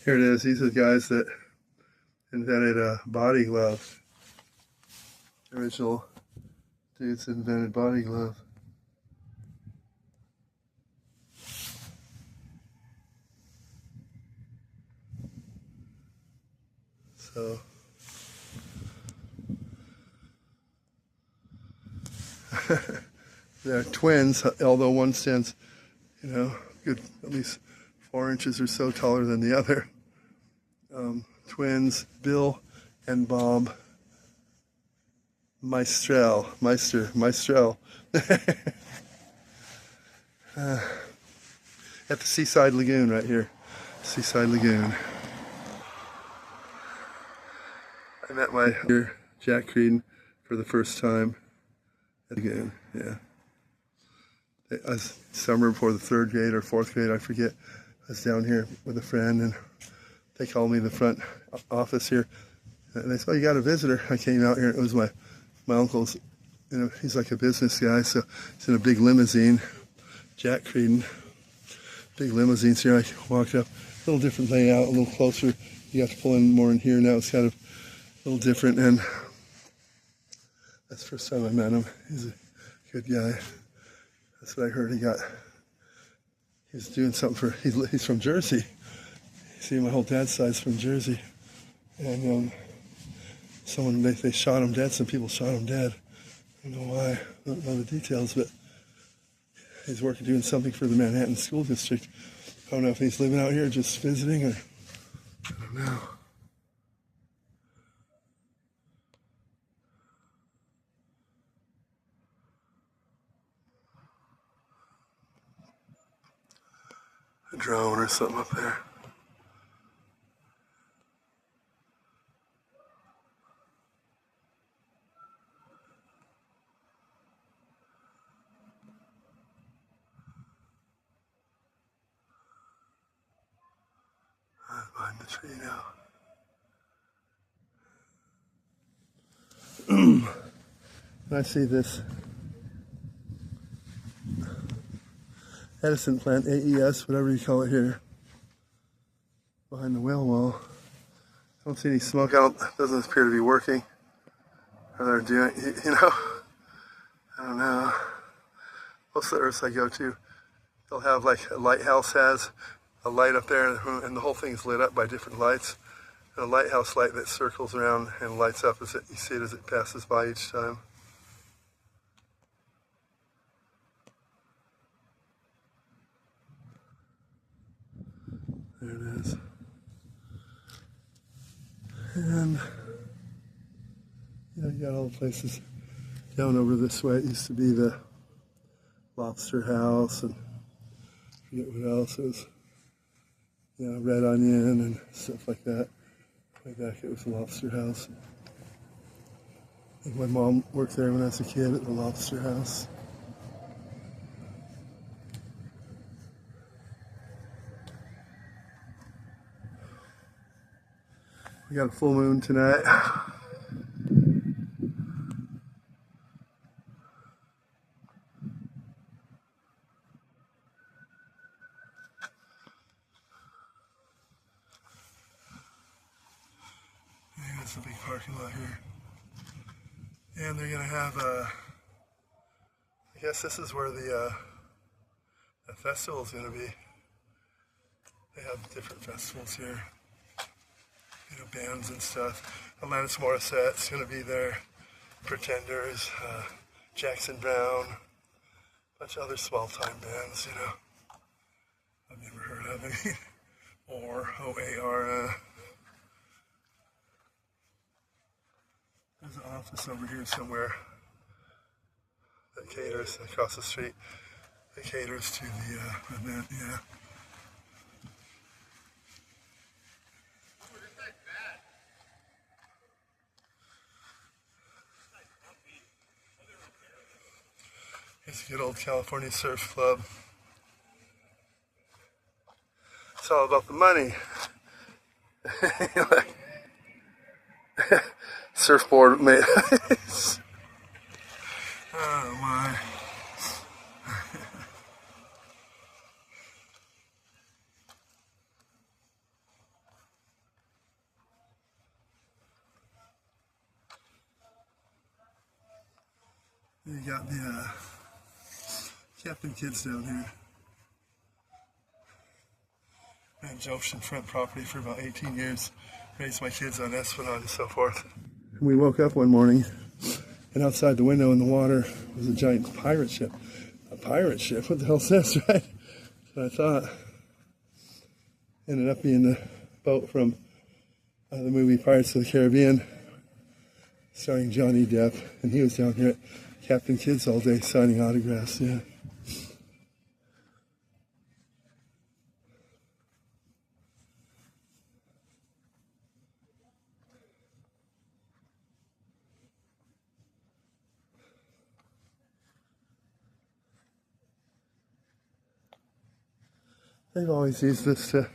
Here it is. These are the guys that invented body glove. Original dudes that invented body glove. So they're twins, although one stands, good at least 4 inches or so taller than the other. Twins, Bill and Bob Meistrel. At the Seaside Lagoon right here. Seaside Lagoon. I met my Jack Creedon for the first time at the lagoon. Yeah. I was summer before the 3rd grade or 4th grade, I forget. I was down here with a friend and they called me to the front office here. And they said, "Oh, you got a visitor." I came out here. It was my uncle's. He's like a business guy, so he's in a big limousine. Jack Creedon, big limousines here. I walked up, a little different layout, a little closer. You have to pull in more in here now. It's kind of a little different, and that's the first time I met him. He's a good guy. That's what I heard. He's doing something he's from Jersey. See, my whole dad's side's from Jersey, and they shot him dead. Some people shot him dead. I don't know why. I don't know the details, but he's doing something for the Manhattan School District. I don't know if he's living out here just visiting or I don't know. A drone or something up there. Behind the tree now. And I see this Edison plant, AES, whatever you call it here, behind the whale wall. I don't see any smoke. Doesn't appear to be working. Or they're doing, I don't know. Most of the Earths I go to, they'll have like a lighthouse has a light up there, and the whole thing's lit up by different lights. And a lighthouse light that circles around and lights up as you see it as it passes by each time. There it is. And you got all the places down over this way. It used to be the Lobster House, and I forget what else it was. Red Onion and stuff like that. Way back it was the Lobster House. I think my mom worked there when I was a kid at the Lobster House. We got a full moon tonight. There's a big parking lot here. And they're gonna have I guess this is where the festival's gonna be. They have different festivals here. Bands and stuff. Alanis Morissette's gonna be there. Pretenders, Jackson Browne, a bunch of other small-time bands, I've never heard of any. Or OAR. There's an office over here somewhere that caters across the street. That caters to the event, yeah. It's a good old California Surf Club. It's all about the money. Surfboard mate. Oh my. You got the Captain Kids down here. Ran Ocean Front property for about 18 years. Raised my kids on Esplanade and so forth. And we woke up one morning, and outside the window in the water was a giant pirate ship. A pirate ship? What the hell's this, right? So I thought. Ended up being the boat from the movie Pirates of the Caribbean, starring Johnny Depp, and he was down here at Captain Kids all day signing autographs. Yeah. They've always used this to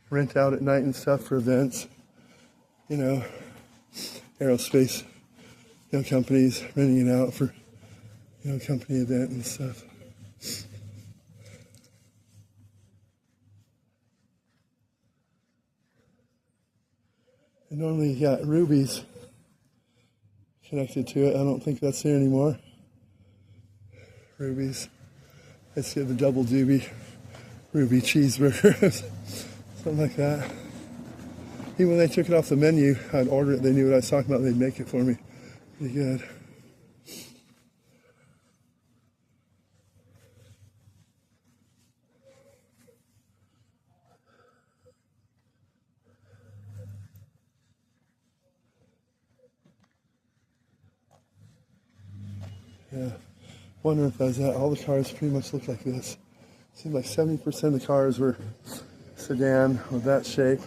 rent out at night and stuff for events. You know, aerospace, companies renting it out for, company event and stuff. And normally you got rubies connected to it. I don't think that's there anymore. Rubies. Let's get the double doobie. Ruby cheeseburger, something like that. Even when they took it off the menu, I'd order it. They knew what I was talking about. They'd make it for me. Pretty good. Yeah. Wonder if that's that. All the cars pretty much look like this. Seemed like 70% of the cars were sedan of that shape,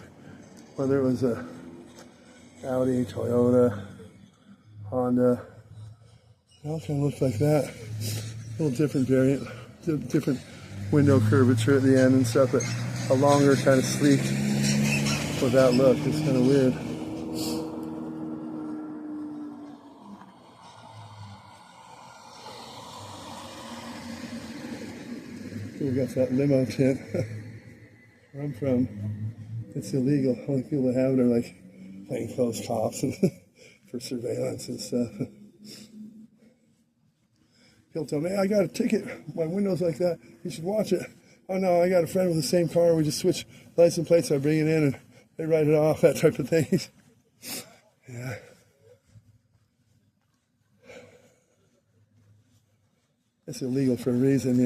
whether it was a Audi, Toyota, Honda. They all kind of look like that. A little different variant, different window curvature at the end and stuff, but a longer kind of sleek with that look. It's kind of weird. We got that limo tent where I'm from. It's illegal. Only people that have it are like plainclothes cops for surveillance and stuff. People tell me, hey, I got a ticket. My window's like that. You should watch it. Oh no, I got a friend with the same car. We just switch license plates. I bring it in and they write it off. That type of thing. Yeah. It's illegal for a reason,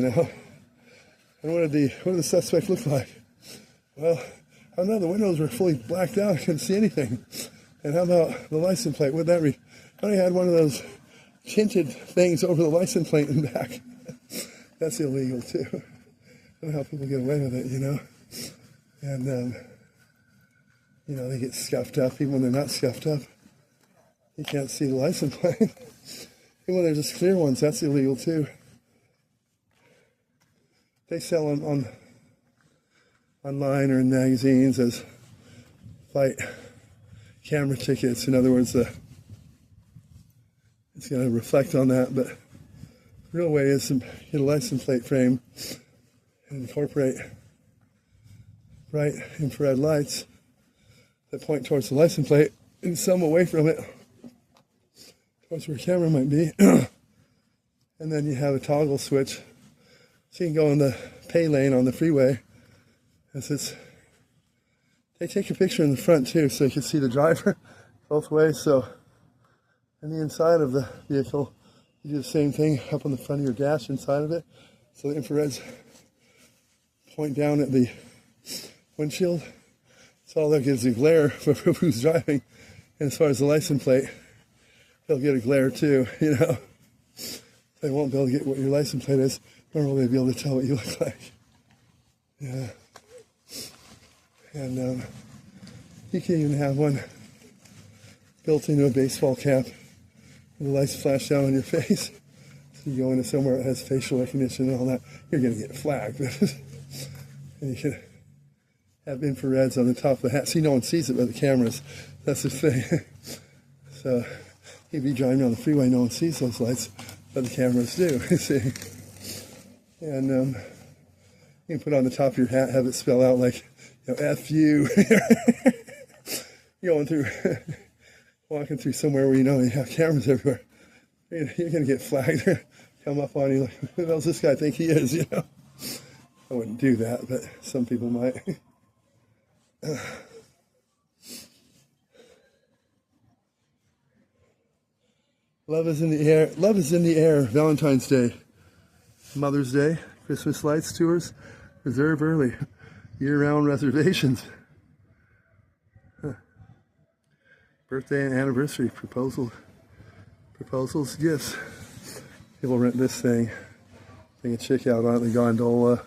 And what did the suspect look like? Well, I don't know, the windows were fully blacked out. I couldn't see anything. And how about the license plate? What'd that read? I only had one of those tinted things over the license plate in the back. That's illegal too. I don't know how people get away with it, And, they get scuffed up even when they're not scuffed up. You can't see the license plate. Even when they're just clear ones, that's illegal too. They sell them online or in magazines as flight camera tickets. In other words, it's going to reflect on that, but the real way is to get a license plate frame and incorporate bright infrared lights that point towards the license plate and some away from it, towards where the camera might be. And then you have a toggle switch. So you can go in the pay lane on the freeway. They take a picture in the front too, so you can see the driver both ways. So, on the inside of the vehicle, you do the same thing up on the front of your dash inside of it. So the infrareds point down at the windshield. So all that gives you glare for who's driving. And as far as the license plate, they'll get a glare too, They won't be able to get what your license plate is, nor will they be able to tell what you look like. Yeah. And you can even have one built into a baseball cap with the lights flash down on your face. So you go into somewhere that has facial recognition and all that, you're going to get flagged. And you can have infrareds on the top of the hat. See, no one sees it but the cameras. That's the thing. So you'd be driving on the freeway, no one sees those lights, but the cameras do, you see. And you can put it on the top of your hat, have it spell out like, F you. Going through, walking through somewhere where you have cameras everywhere. You're gonna get flagged. Come up on you like, who does this guy think he is? You know, I wouldn't do that, but some people might. Love is in the air. Love is in the air. Valentine's Day, Mother's Day, Christmas lights tours. Reserve early. Year-round reservations. Birthday and anniversary proposals, gifts. People rent this thing. Bring a chick out on the gondola.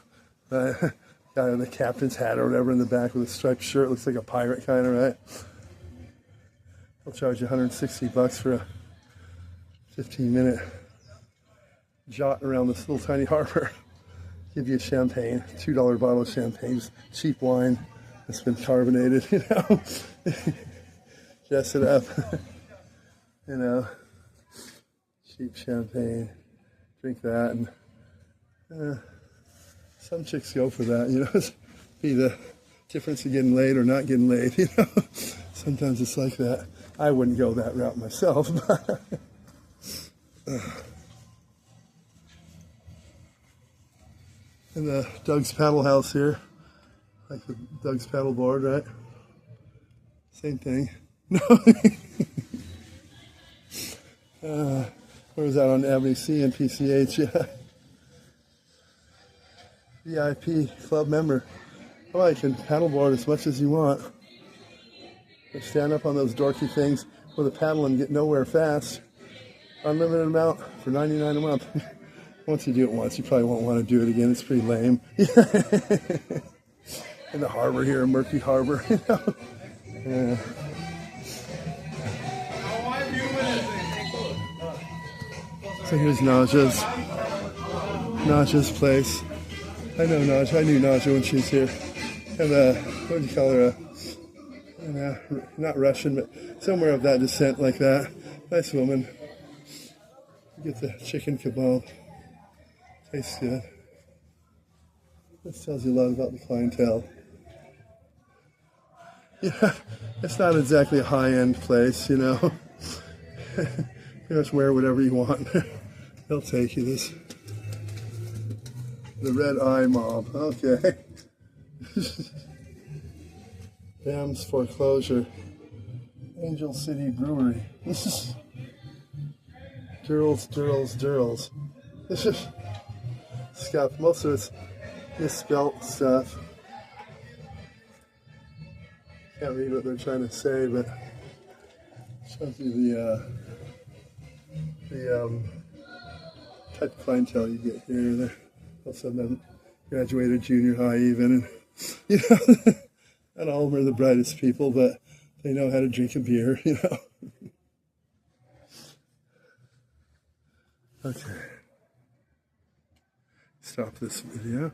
Guy with the captain's hat or whatever in the back with a striped shirt. Looks like a pirate kind of, right? They'll charge you $160 for a 15-minute jaunt around this little tiny harbor. Give you a champagne, $2 bottle of champagne, just cheap wine that's been carbonated, you know. Dress it up, you know. Cheap champagne, drink that, and some chicks go for that, you know. Be the difference of getting laid or not getting laid, you know. Sometimes it's like that. I wouldn't go that route myself, but and the Doug's Paddle House here, like the Doug's Paddle Board, right? Same thing. No. Where was that on Avenue C and PCH? Yeah. VIP club member. Oh, you can paddleboard as much as you want. But stand up on those dorky things with a paddle and get nowhere fast. Unlimited amount for $99 a month. Once you do it once, you probably won't want to do it again. It's pretty lame. In the harbor here, Murky Harbor. You know? Yeah. So here's Naja's place. I know Naja. I knew Naja when she was here. And what do you call her? Not Russian, but somewhere of that descent like that. Nice woman. Get the chicken kebab. Tastes good. This tells you a lot about the clientele. Yeah, it's not exactly a high-end place, you know. You just wear whatever you want. They'll take you. The Red Eye Mob. Okay. Bam's Foreclosure. Angel City Brewery. Durls. This is stuff. Most of it's misspelt stuff. Can't read what they're trying to say, but shows you the type of clientele you get here. They're most of them graduated junior high even, and you know, not all of them are the brightest people, but they know how to drink a beer, you know. Okay. Stop this video.